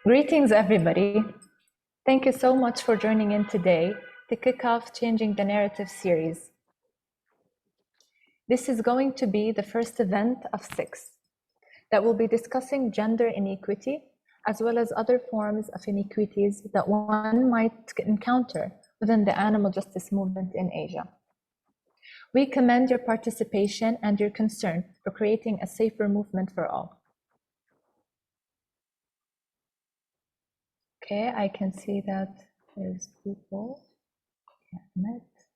Greetings, everybody. Thank you so much for joining in today to kick off Changing the Narrative series. This is going to be the first event of 6 that will be discussing gender inequity, as well as other forms of inequities that one might encounter within the animal justice movement in Asia. We commend your participation and your concern for creating a safer movement for all. Okay, I can see that there's people. Let's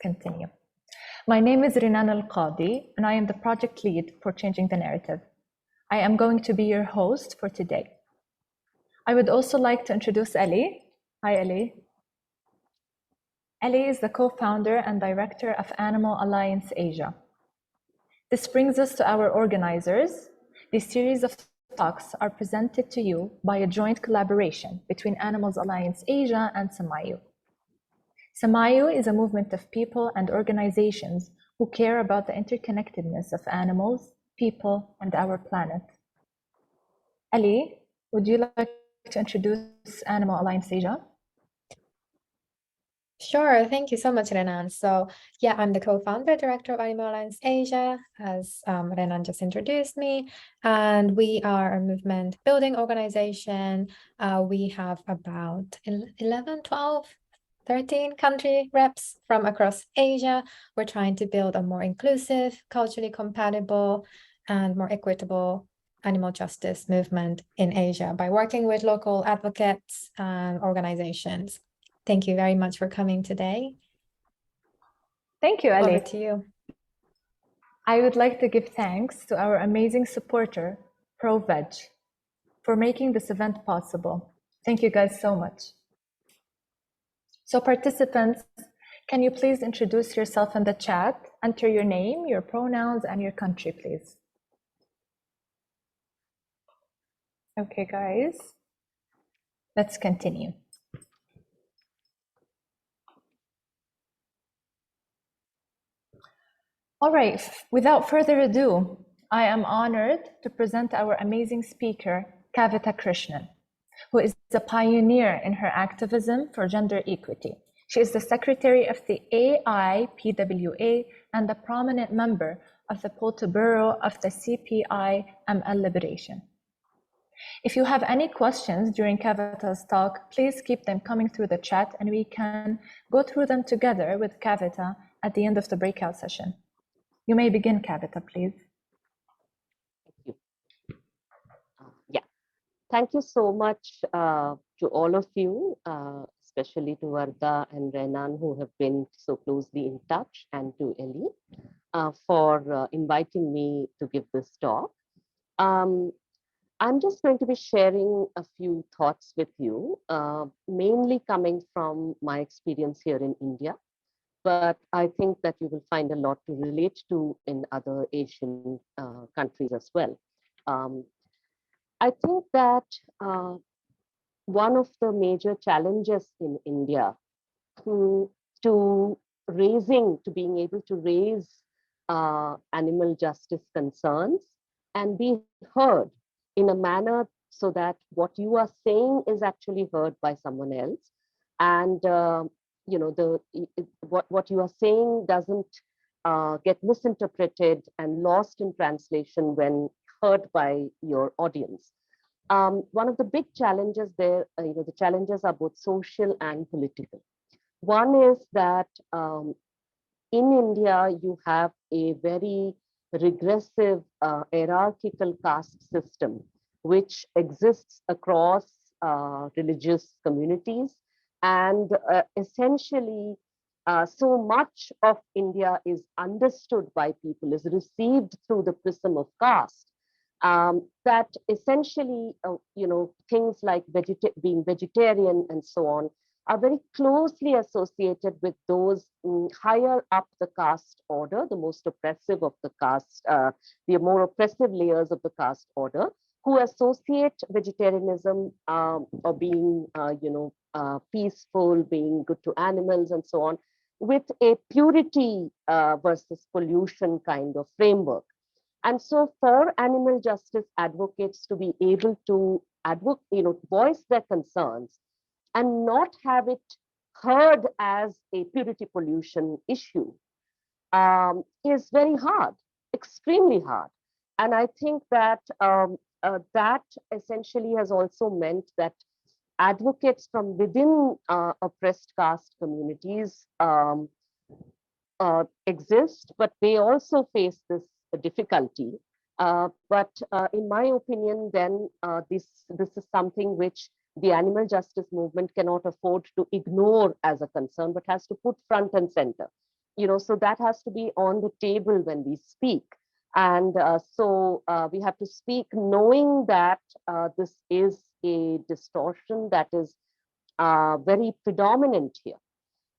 continue. My name is Rinan Al-Qadi, and I am the project lead for Changing the Narrative. I am going to be your host for today. I would also like to introduce Ali. Hi, Ali. Ali is the co-founder and director of Animal Alliance Asia. This brings us to our organizers. This series of talks are presented to you by a joint collaboration between Animals Alliance Asia and Samayu. Samayu is a movement of people and organizations who care about the interconnectedness of animals, people, and our planet. Ali, would you like to introduce Animal Alliance Asia? Sure, thank you so much, Renan. So yeah, I'm the co-founder director of Animal Alliance Asia, as Renan just introduced me, and we are a movement building organization. We have about 11, 12, 13 country reps from across Asia. We're trying to build a more inclusive, culturally compatible, and more equitable animal justice movement in Asia by working with local advocates and organizations. Thank you very much for coming today. Thank you, Ali. Over to you. I would like to give thanks to our amazing supporter, ProVeg, for making this event possible. Thank you guys so much. So participants, can you please introduce yourself in the chat? Enter your name, your pronouns, and your country, please. Okay, guys, let's continue. All right, without further ado, I am honored to present our amazing speaker, Kavita Krishnan, who is a pioneer in her activism for gender equity. She is the secretary of the AIPWA and a prominent member of the Politburo of the CPI-ML Liberation. If you have any questions during Kavita's talk, please keep them coming through the chat and we can go through them together with Kavita at the end of the breakout session. You may begin, Kavita, please. Thank you. Thank you so much to all of you, especially to Varda and Renan, who have been so closely in touch, and to Ellie for inviting me to give this talk. I'm just going to be sharing a few thoughts with you, mainly coming from my experience here in India. But I think that you will find a lot to relate to in other Asian countries as well. I think that one of the major challenges in India to being able to raise animal justice concerns and be heard in a manner so that what you are saying is actually heard by someone else, and what you are saying doesn't get misinterpreted and lost in translation when heard by your audience. One of the big challenges there, the challenges are both social and political. One is that in India, you have a very regressive hierarchical caste system, which exists across religious communities. And essentially, so much of India is understood by people, is received through the prism of caste, that essentially, things like being vegetarian and so on are very closely associated with those higher up the caste order, the most oppressive of the caste, the more oppressive layers of the caste order, who associate vegetarianism or being, peaceful, being good to animals and so on, with a purity versus pollution kind of framework. And so for animal justice advocates to be able to voice their concerns and not have it heard as a purity pollution issue is very hard, extremely hard. And I think that that essentially has also meant that advocates from within oppressed caste communities exist, but they also face this difficulty. But in my opinion, then this is something which the animal justice movement cannot afford to ignore as a concern, but has to put front and center. So that has to be on the table when we speak. And so we have to speak knowing that this is a distortion that is very predominant here.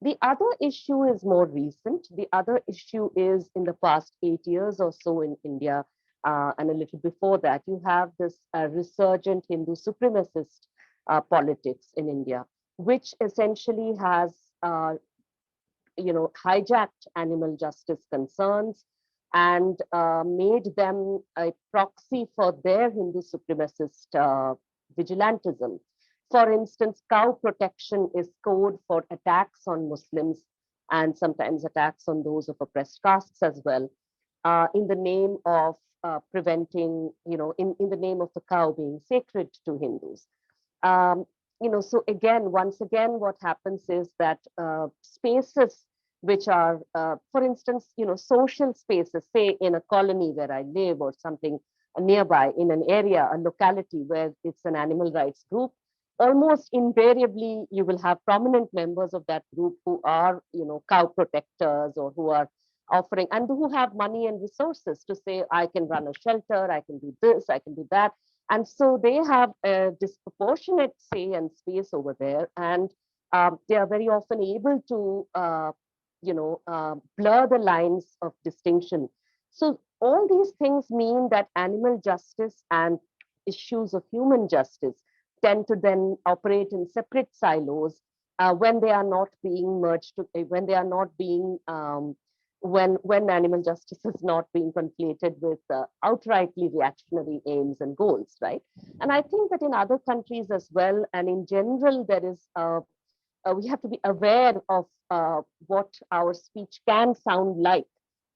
The other issue is more recent. The other issue is in the past 8 years or so in India, and a little before that, you have this resurgent Hindu supremacist politics in India, which essentially has hijacked animal justice concerns and made them a proxy for their Hindu supremacist vigilantism. For instance, cow protection is code for attacks on Muslims and sometimes attacks on those of oppressed castes as well, in the name of preventing, in the name of the cow being sacred to Hindus. So again, once again, what happens is that spaces which are, for instance, social spaces, say in a colony where I live or something nearby in an area, a locality where it's an animal rights group, almost invariably you will have prominent members of that group who are, cow protectors or who are offering and who have money and resources to say, I can run a shelter, I can do this, I can do that. And so they have a disproportionate say and space over there. And they are very often able to, blur the lines of distinction. So all these things mean that animal justice and issues of human justice tend to then operate in separate silos when they are not being merged, when they are not being, when animal justice is not being conflated with outrightly reactionary aims and goals, right? And I think that in other countries as well, and in general, there is, we have to be aware of what our speech can sound like.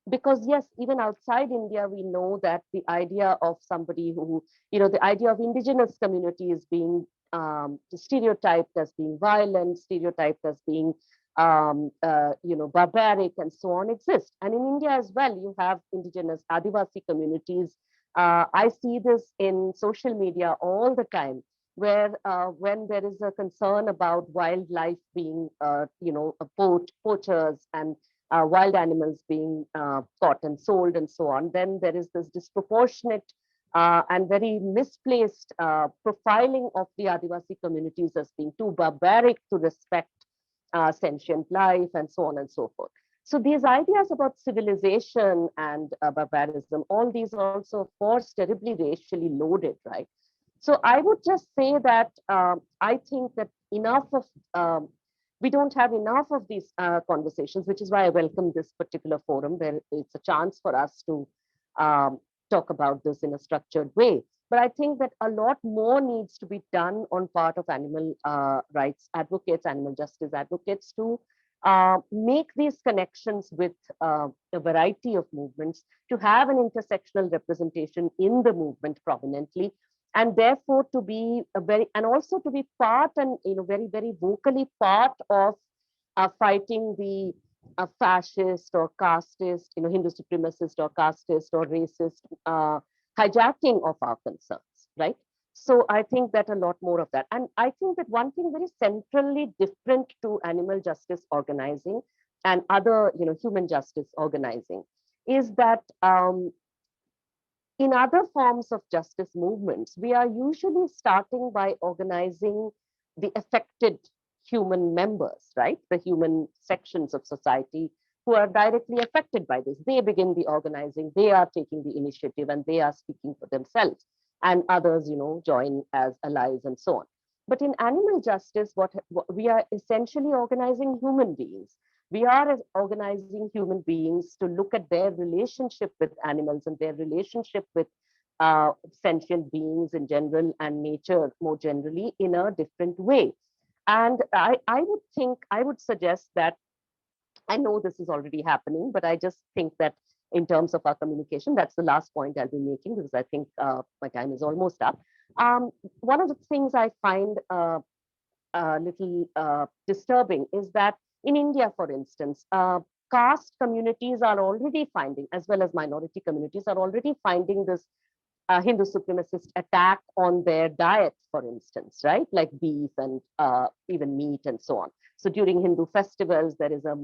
Because yes, even outside India, we know that the idea of somebody who, the idea of indigenous communities being stereotyped as being violent, stereotyped as being, barbaric and so on exists. And in India as well, you have indigenous Adivasi communities. I see this in social media all the time, where when there is a concern about wildlife being, poachers and wild animals being caught and sold and so on, then there is this disproportionate and very misplaced profiling of the Adivasi communities as being too barbaric to respect sentient life and so on and so forth. So these ideas about civilization and barbarism, all these also, of course, terribly racially loaded, right? So I would just say that I think that enough of, we don't have enough of these conversations, which is why I welcome this particular forum where it's a chance for us to talk about this in a structured way. But I think that a lot more needs to be done on part of animal rights advocates, animal justice advocates to make these connections with a variety of movements, to have an intersectional representation in the movement prominently, and therefore to be a very, and also to be part and, very, very vocally part of fighting the fascist or casteist, Hindu supremacist or casteist or racist hijacking of our concerns, right? So I think that a lot more of that. And I think that one thing very centrally different to animal justice organizing and other, human justice organizing is that in other forms of justice movements, we are usually starting by organizing the affected human members, right? The human sections of society who are directly affected by this. They begin the organizing, they are taking the initiative, and they are speaking for themselves. And others, join as allies and so on. But in animal justice, what we are essentially organizing human beings. We are as organizing human beings to look at their relationship with animals and their relationship with sentient beings in general and nature more generally in a different way. And I would suggest that I know this is already happening, but I just think that in terms of our communication, that's the last point I'll be making because I think my time is almost up. One of the things I find a little disturbing is that in India, for instance, caste communities are already finding, as well as minority communities, are already finding this Hindu supremacist attack on their diet, for instance, right? Like beef and even meat and so on. So during Hindu festivals, there is a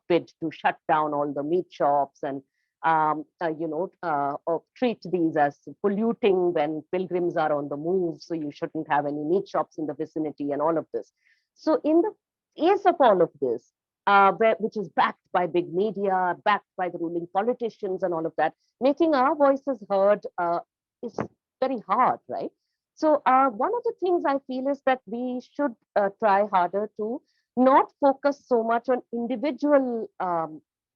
bid to shut down all the meat shops and or treat these as polluting when pilgrims are on the move. So you shouldn't have any meat shops in the vicinity and all of this. So in the case of all of this, which is backed by big media, backed by the ruling politicians and all of that, making our voices heard is very hard, right? So one of the things I feel is that we should try harder to not focus so much on individual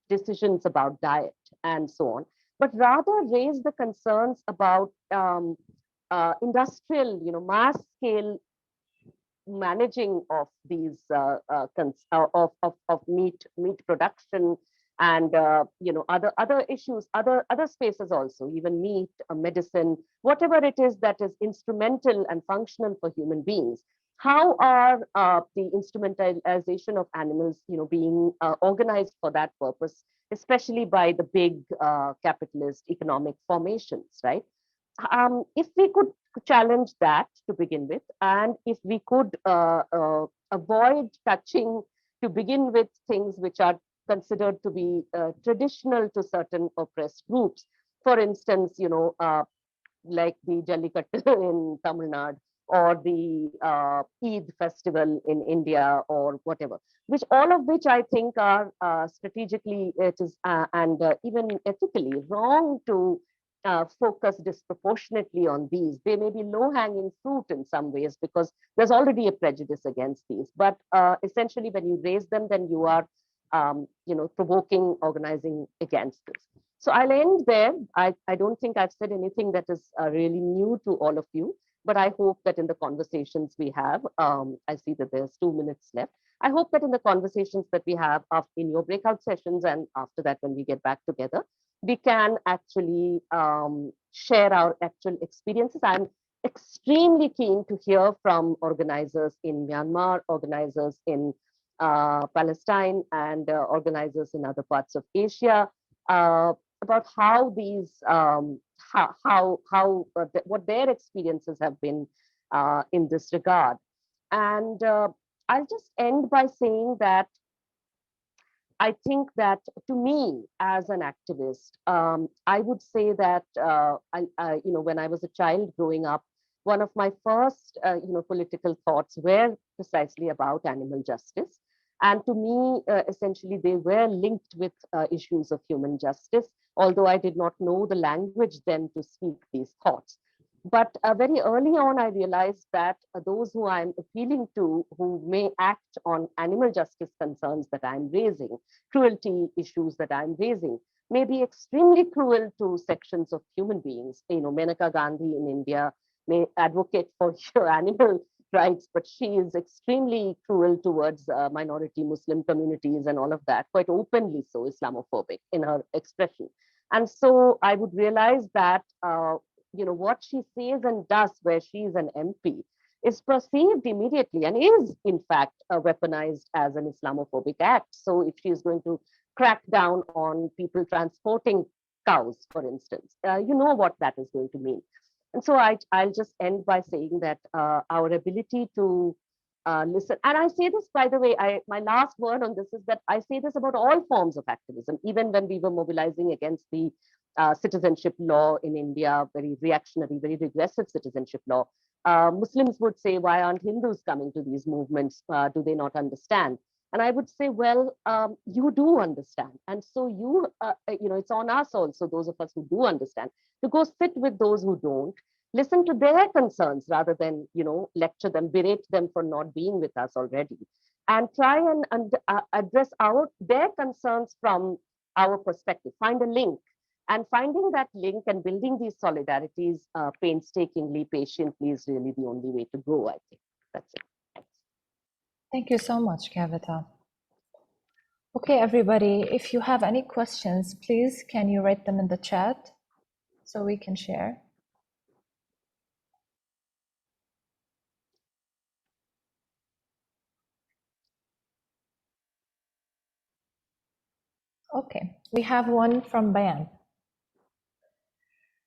decisions about diet and so on, but rather raise the concerns about industrial, mass scale managing of these of meat production and other issues, other spaces also, even meat, medicine, whatever it is that is instrumental and functional for human beings. How are the instrumentalization of animals, being organized for that purpose, especially by the big capitalist economic formations, right? If we could challenge that to begin with, and if we could avoid touching to begin with things which are considered to be traditional to certain oppressed groups, for instance, like the Jallikattu in Tamil Nadu or the Eid festival in India or whatever, which all of which I think are strategically it is and even ethically wrong to focus disproportionately on these. They may be low-hanging fruit in some ways because there's already a prejudice against these. But essentially, when you raise them, then you are, provoking organizing against this. So I'll end there. I don't think I've said anything that is really new to all of you, but I hope that in the conversations we have, I see that there's 2 minutes left. I hope that in the conversations that we have in your breakout sessions and after that, when we get back together, we can actually share our actual experiences. I'm extremely keen to hear from organizers in Myanmar, organizers in Palestine, and organizers in other parts of Asia about how these, what their experiences have been in this regard. And I'll just end by saying that I think that to me, as an activist, I would say that when I was a child growing up, one of my first, political thoughts were precisely about animal justice, and to me, essentially, they were linked with issues of human justice. Although I did not know the language then to speak these thoughts. But very early on, I realized that those who I'm appealing to, who may act on animal justice concerns that I'm raising, cruelty issues that I'm raising, may be extremely cruel to sections of human beings. Maneka Gandhi in India may advocate for animal rights, but she is extremely cruel towards minority Muslim communities and all of that, quite openly so Islamophobic in her expression. And so I would realize that what she says and does where she is an MP is perceived immediately and is in fact weaponized as an Islamophobic act. So if she is going to crack down on people transporting cows, for instance, you know what that is going to mean. And so I'll just end by saying that our ability to listen, and I say this, by the way, my last word on this is that I say this about all forms of activism, even when we were mobilizing against the citizenship law in India, very reactionary, very regressive citizenship law. Muslims would say, why aren't Hindus coming to these movements? Do they not understand? And I would say, well, you do understand. And so it's on us also, those of us who do understand, to go sit with those who don't, listen to their concerns rather than, lecture them, berate them for not being with us already. and try and address their concerns from our perspective, find a link. And finding that link and building these solidarities painstakingly, patiently is really the only way to go, I think. That's it. Thanks. Thank you so much, Kavita. Okay, everybody, if you have any questions, please can you write them in the chat so we can share? Okay, we have one from Bayan.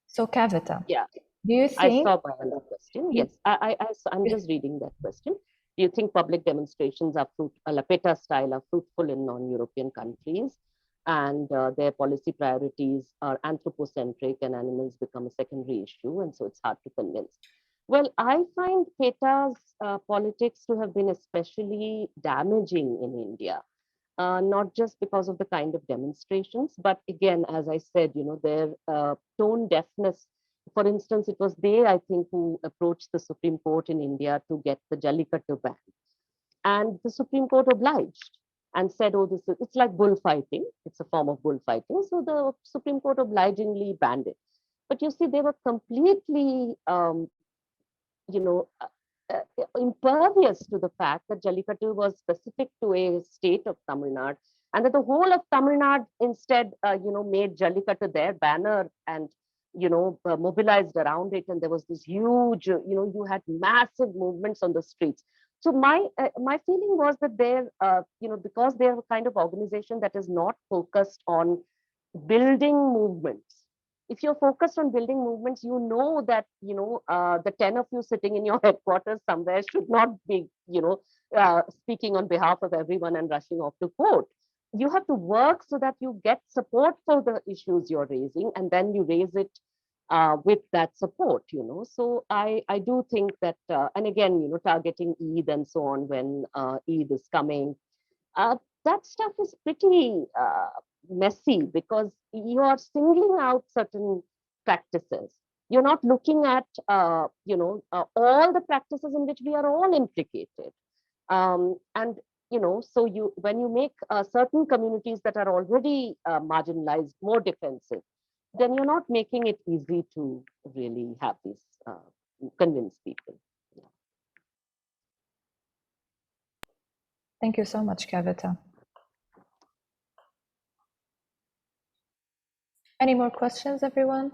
So Kavita, Yeah, do you I think? saw Bayan's question. Yes, I'm just reading that question. Do you think public demonstrations are Lapeta style are fruitful in non-European countries, and their policy priorities are anthropocentric and animals become a secondary issue, and so it's hard to convince? Well, I find PETA's politics to have been especially damaging in India. Not just because of the kind of demonstrations, but again, as I said, their tone deafness. For instance, it was they, I think, who approached the Supreme Court in India to get the Jallikattu ban. And the Supreme Court obliged and said, oh, it's like bullfighting. It's a form of bullfighting. So the Supreme Court obligingly banned it. But you see, they were completely, impervious to the fact that Jallikattu was specific to a state of Tamil Nadu, and that the whole of Tamil Nadu instead, made Jallikattu their banner and, mobilized around it. And there was this huge, you had massive movements on the streets. So my feeling was that they're, because they're a kind of organization that is not focused on building movements. If you're focused on building movements, you know that, the 10 of you sitting in your headquarters somewhere should not be, speaking on behalf of everyone and rushing off to court. You have to work so that you get support for the issues you're raising, and then you raise it with that support, So I do think that, and again, targeting Eid and so on when Eid is coming, that stuff is pretty messy because you are singling out certain practices. You're not looking at, all the practices in which we are all implicated. And, so when you make certain communities that are already marginalized more defensive, then you're not making it easy to really have these convince people. Yeah. Thank you so much, Kavita. Any more questions, everyone?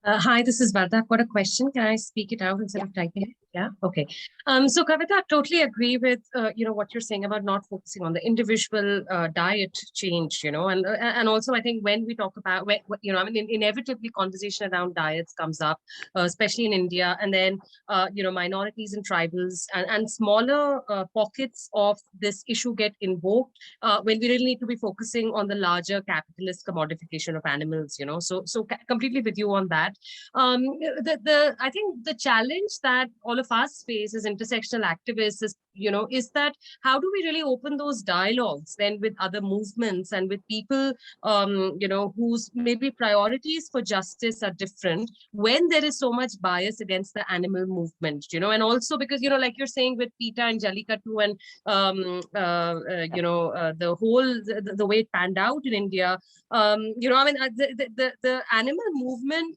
Hi, this is Varda. I've got a question. Can I speak it out instead of typing it? Yeah. Okay. So Kavita, I totally agree with what you're saying about not focusing on the individual diet change. And also I think when we talk about inevitably conversation around diets comes up, especially in India, and then minorities and tribals and smaller pockets of this issue get invoked when we really need to be focusing on the larger capitalist commodification of animals. So completely with you on that. I think the challenge that all of us face as intersectional activists is that how do we really open those dialogues then with other movements and with people whose maybe priorities for justice are different when there is so much bias against the animal movement, and also because like you're saying with PETA and Jallikattu and the whole the way it panned out in India, the animal movement,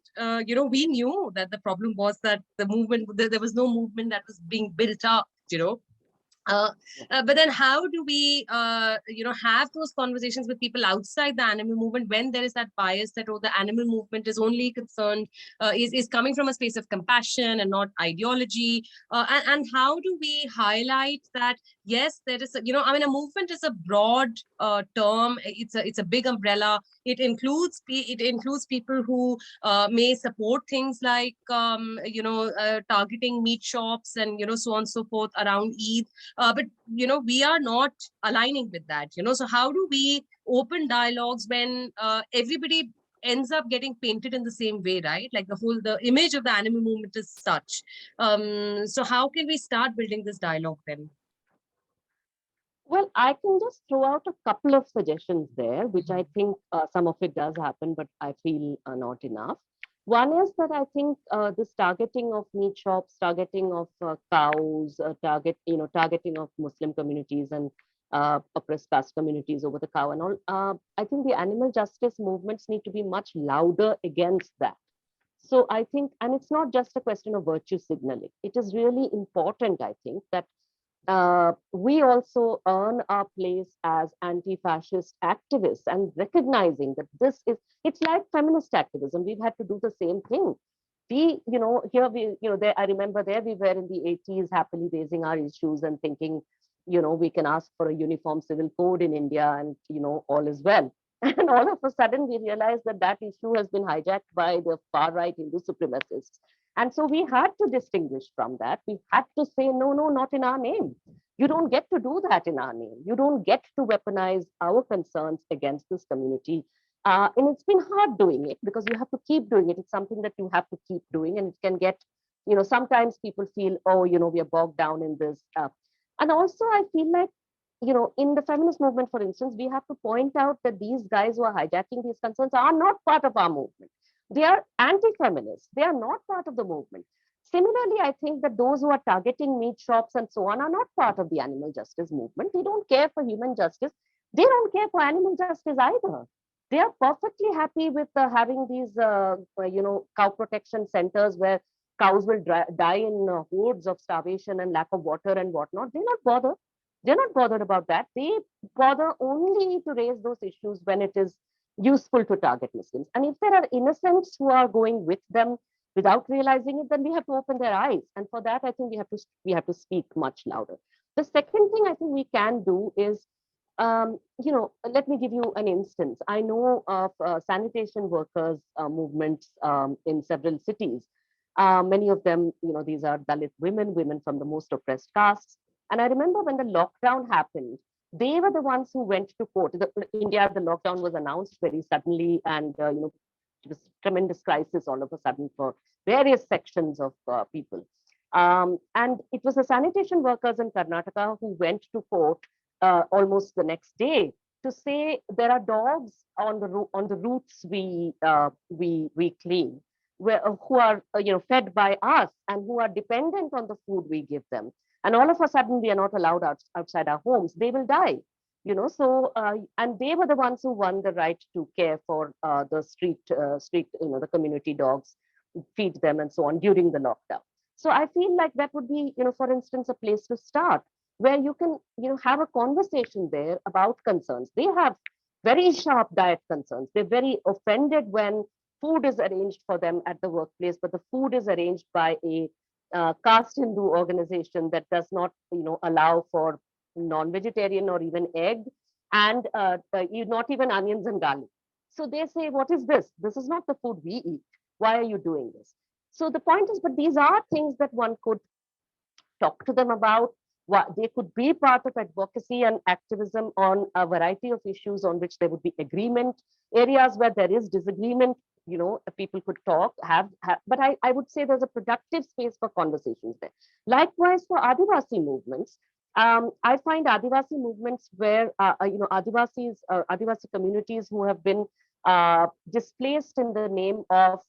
we knew that the problem was that the movement, there was no movement that was being built up, but then how do we, have those conversations with people outside the animal movement when there is that bias that, the animal movement is only concerned, is coming from a space of compassion and not ideology? And how do we highlight that, yes, there is, a movement is a broad term. It's a big umbrella. It includes people who may support things like, targeting meat shops and, so on and so forth around Eid. But, we are not aligning with that, so how do we open dialogues when everybody ends up getting painted in the same way, right? Like the image of the animal movement is such. So how can we start building this dialogue then? Well, I can just throw out a couple of suggestions there, which I think some of it does happen, but I feel not enough. One is that I think this targeting of meat shops, targeting of cows, targeting of Muslim communities and oppressed caste communities over the cow and all. I think the animal justice movements need to be much louder against that. So I think, and it's not just a question of virtue signaling. It is really important, I think, that we also earn our place as anti-fascist activists and recognizing that this is, it's like feminist activism. We've had to do the same thing. Here there, I remember there we were in the 80s happily raising our issues and thinking, we can ask for a uniform civil code in India and, all is well. And all of a sudden we realized that that issue has been hijacked by the far right Hindu supremacists. And so we had to distinguish from that. We had to say, no, no, not in our name. You don't get to do that in our name. You don't get to weaponize our concerns against this community. And it's been hard doing it because you have to keep doing it. It's something that you have to keep doing. And it can get, sometimes people feel, oh, we are bogged down in this. And also, I feel like, in the feminist movement, for instance, we have to point out that these guys who are hijacking these concerns are not part of our movement. They are anti-feminists. They are not part of the movement. Similarly, I think that those who are targeting meat shops and so on are not part of the animal justice movement. They don't care for human justice. They don't care for animal justice either. They are perfectly happy with having these, cow protection centers where cows will die in hordes of starvation and lack of water and whatnot. They're not bothered. They're not bothered about that. They bother only to raise those issues when it is useful to target Muslims. And if there are innocents who are going with them without realizing it, then we have to open their eyes. And for that, I think we have to speak much louder. The second thing I think we can do is, let me give you an instance. I know of sanitation workers movements in several cities. Many of them, these are Dalit women from the most oppressed castes. And I remember when the lockdown happened, they were the ones who went to court. India, the lockdown was announced very suddenly, and it was tremendous crisis all of a sudden for various sections of people. And it was the sanitation workers in Karnataka who went to court almost the next day to say there are dogs on the routes we clean, who are fed by us and who are dependent on the food we give them. And all of a sudden, we are not allowed outside our homes. They will die, and they were the ones who won the right to care for the street, the community dogs, feed them and so on during the lockdown. So I feel like that would be, for instance, a place to start where you can, have a conversation there about concerns. They have very sharp diet concerns. They're very offended when food is arranged for them at the workplace, but the food is arranged by a caste Hindu organization that does not, allow for non-vegetarian or even egg, and not even onions and garlic. So they say, what is this? This is not the food we eat. Why are you doing this? So the point is, but these are things that one could talk to them about. What they could be part of advocacy and activism on a variety of issues on which there would be agreement. Areas where there is disagreement, people could talk, but I would say there's a productive space for conversations there. Likewise for Adivasi movements, I find Adivasi movements where, Adivasi communities who have been displaced in the name of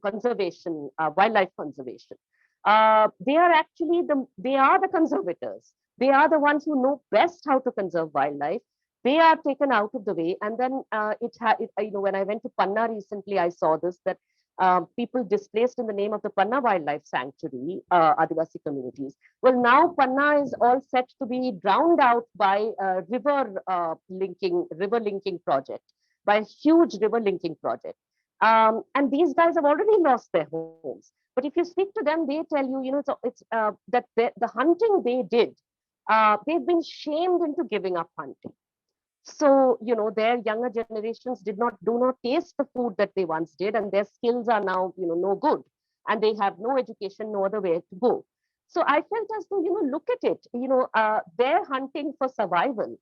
conservation, wildlife conservation. They are actually the conservators. They are the ones who know best how to conserve wildlife. They are taken out of the way. And then when I went to Panna recently, I saw this, that people displaced in the name of the Panna Wildlife Sanctuary, Adivasi communities. Well, now Panna is all set to be drowned out by a river linking project, by a huge river linking project. And these guys have already lost their homes. But if you speak to them, they tell you, it's that the hunting they did, they've been shamed into giving up hunting. So, their younger generations do not taste the food that they once did, and their skills are now, no good, and they have no education, no other way to go. So I felt as though, look at it, their hunting for survival,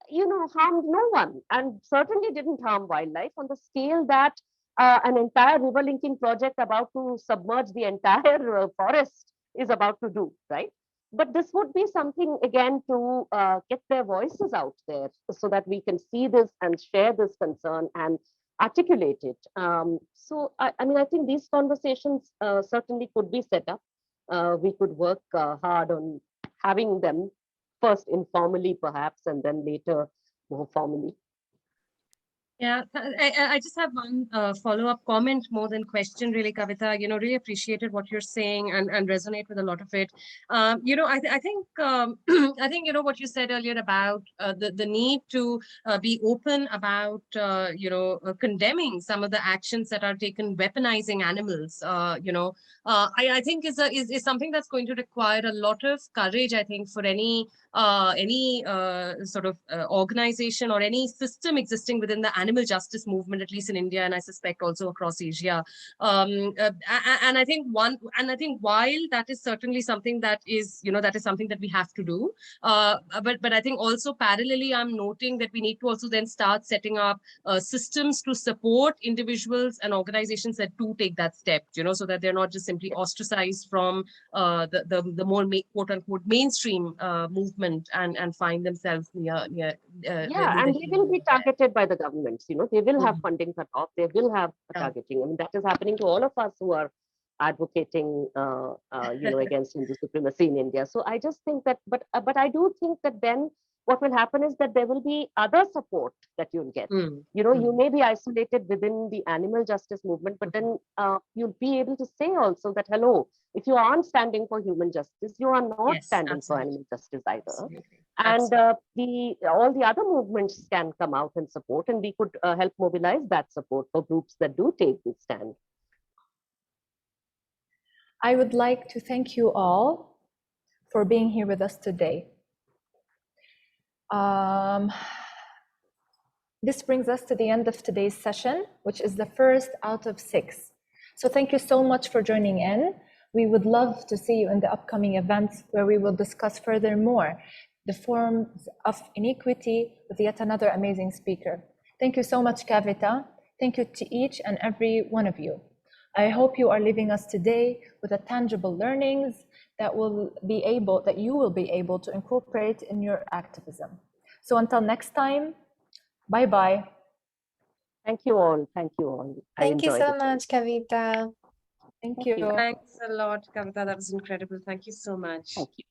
harmed no one, and certainly didn't harm wildlife on the scale that an entire river linking project about to submerge the entire forest is about to do, right? But this would be something, again, to get their voices out there so that we can see this and share this concern and articulate it. So I mean, I think these conversations certainly could be set up. We could work hard on having them first informally perhaps, and then later more formally. Yeah, I just have one follow-up comment more than question, really, Kavita. Really appreciated what you're saying and resonate with a lot of it. I think I think what you said earlier about the need to be open about condemning some of the actions that are taken, weaponizing animals. I think is something that's going to require a lot of courage. I think for any sort of organization or any system existing within the animal justice movement, at least in India, and I suspect also across Asia. And I think while that is certainly something that is, that is something that we have to do. But I think also parallelly, I'm noting that we need to also then start setting up systems to support individuals and organizations that do take that step, so that they're not just simply ostracized from the more quote unquote mainstream movement and find themselves near and they will be targeted by the governments. They will have funding cut off. They will have targeting. I mean, that is happening to all of us who are advocating, against Hindu supremacy in India. So I just think that, but I do think that then what will happen is that there will be other support that you'll get. You may be isolated within the animal justice movement, but then you'll be able to say also that, hello, if you aren't standing for human justice, you are not standing for animal justice either. Absolutely. And all the other movements can come out and support, and we could help mobilize that support for groups that do take this stand. I would like to thank you all for being here with us today. This brings us to the end of today's session, which is the first out of 6. So thank you so much for joining in. We would love to see you in the upcoming events where we will discuss furthermore the forms of inequity with yet another amazing speaker. Thank you so much, Kavita. Thank you to each and every one of you. I hope you are leaving us today with a tangible learnings that you will be able to incorporate in your activism. So until next time, bye-bye. Thank you all. Thank you all. Thank you so much, Kavita. Thank you. Thanks a lot, Kavita. That was incredible. Thank you so much. Thank you.